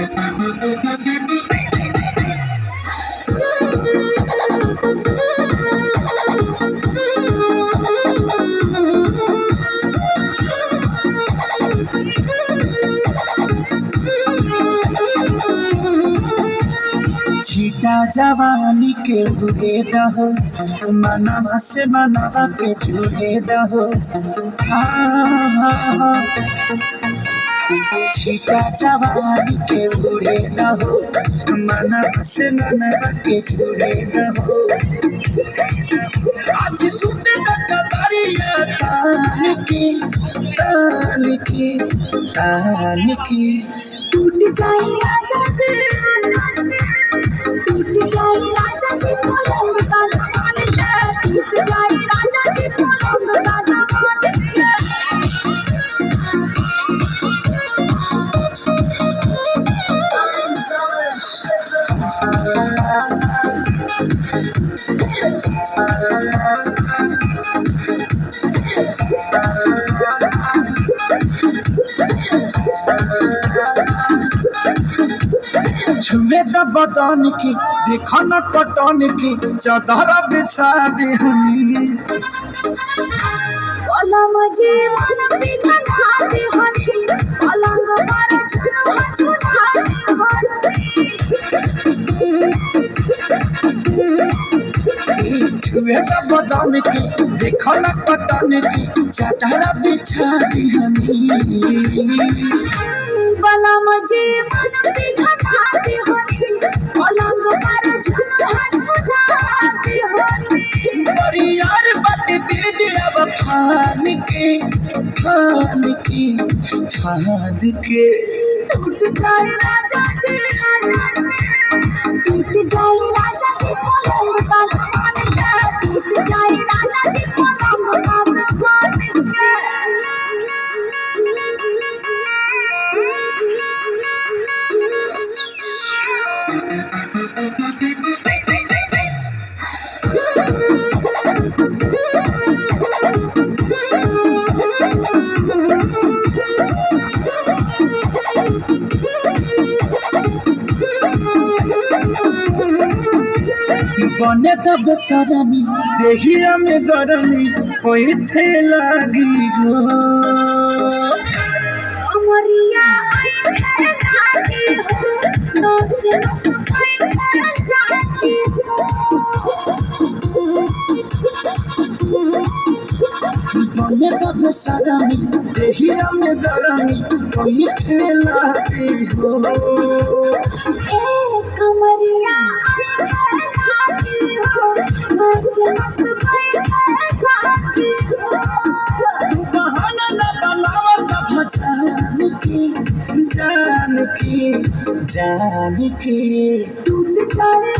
छीटा जवानी के उड़े दहो, मनवा से मनवा के जुड़े दहो। छीटा जवानी के उड़े दहो, मनवा से मनवा के जुड़े दहो। आज सुते कचरिया तान की टूट जाए राजा जी, टूट जाए राजा जी पलंग सागवान के, टूट जाए राजा जी पलंग सागवान के। छुए द बदन की देखो न पटन की, चादर बिछा देहनी। पलंग जी मन बिछा देहनी, पलंग पर झुलवा झुला देहनी। छुए द बदन की देखो न पटन की, चादर बिछा देहनी। पलंग जी मन बिछा देहनी, पलंग पर झुलवा झुला देहनी। यार बात बेबी अब फान के टूट जाए राजा जी, टूट जाए राजा जी पलंग सागवान के, टूट जाए राजा जी पलंग सागवान के। बने तब सरमी देहिया में गरमी कोई थे लागी गो। अमरिया आई लागी हो, नस नस बैठे लागी हो। बने तब सरमी देहिया में गरमी कोई थे लागी हो। कमरिया आई लागी हो, नस नस बैठे लागी हो। बहाना न बनावा सब जान की टूट जाए